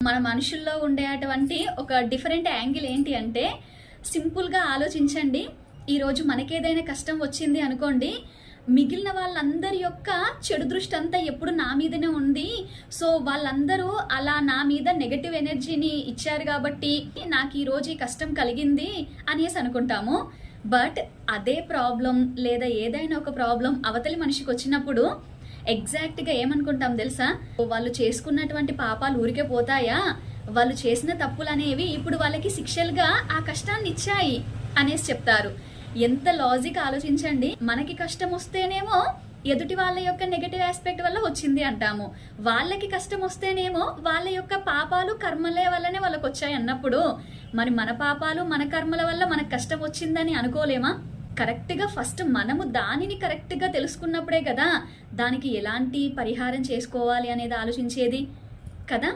మన మనుషుల్లో ఉండేటువంటి ఒక డిఫరెంట్ యాంగిల్ ఏంటి అంటే, సింపుల్గా ఆలోచించండి. ఈరోజు మనకేదైనా కష్టం వచ్చింది అనుకోండి, మిగిలిన వాళ్ళందరి యొక్క చెడు దృష్టి అంతా ఎప్పుడు నా మీదనే ఉంది. సో వాళ్ళందరూ అలా నా మీద నెగటివ్ ఎనర్జీని ఇచ్చారు కాబట్టి నాకు ఈరోజు ఈ కష్టం కలిగింది అనేసి అనుకుంటాము. బట్ అదే ప్రాబ్లం లేదా ఏదైనా ఒక ప్రాబ్లం అవతలి మనిషికి వచ్చినప్పుడు ఎగ్జాక్ట్గా ఏమనుకుంటాం తెలుసా? వాళ్ళు చేసుకున్నటువంటి పాపాలు ఊరికే పోతాయా, వాళ్ళు చేసిన తప్పులు అనేవి ఇప్పుడు వాళ్ళకి శిక్షలుగా ఆ కష్టాన్ని ఇచ్చాయి అనేసి చెప్తారు. ఎంత లాజిక్ ఆలోచించండి. మనకి కష్టం వస్తేనేమో ఎదుటి వాళ్ళ యొక్క నెగటివ్ ఆస్పెక్ట్ వల్ల వచ్చింది అంటాము, వాళ్ళకి కష్టం వస్తేనేమో వాళ్ళ యొక్క పాపాలు కర్మలే వల్లనే వాళ్ళకి వచ్చాయి అన్నప్పుడు, మరి మన పాపాలు మన కర్మల వల్ల మనకు కష్టం వచ్చిందని అనుకోలేమా? కరెక్ట్గా ఫస్ట్ మనము దానిని కరెక్ట్గా తెలుసుకున్నప్పుడే కదా దానికి ఎలాంటి పరిహారం చేసుకోవాలి అనేది ఆలోచించేది కదా.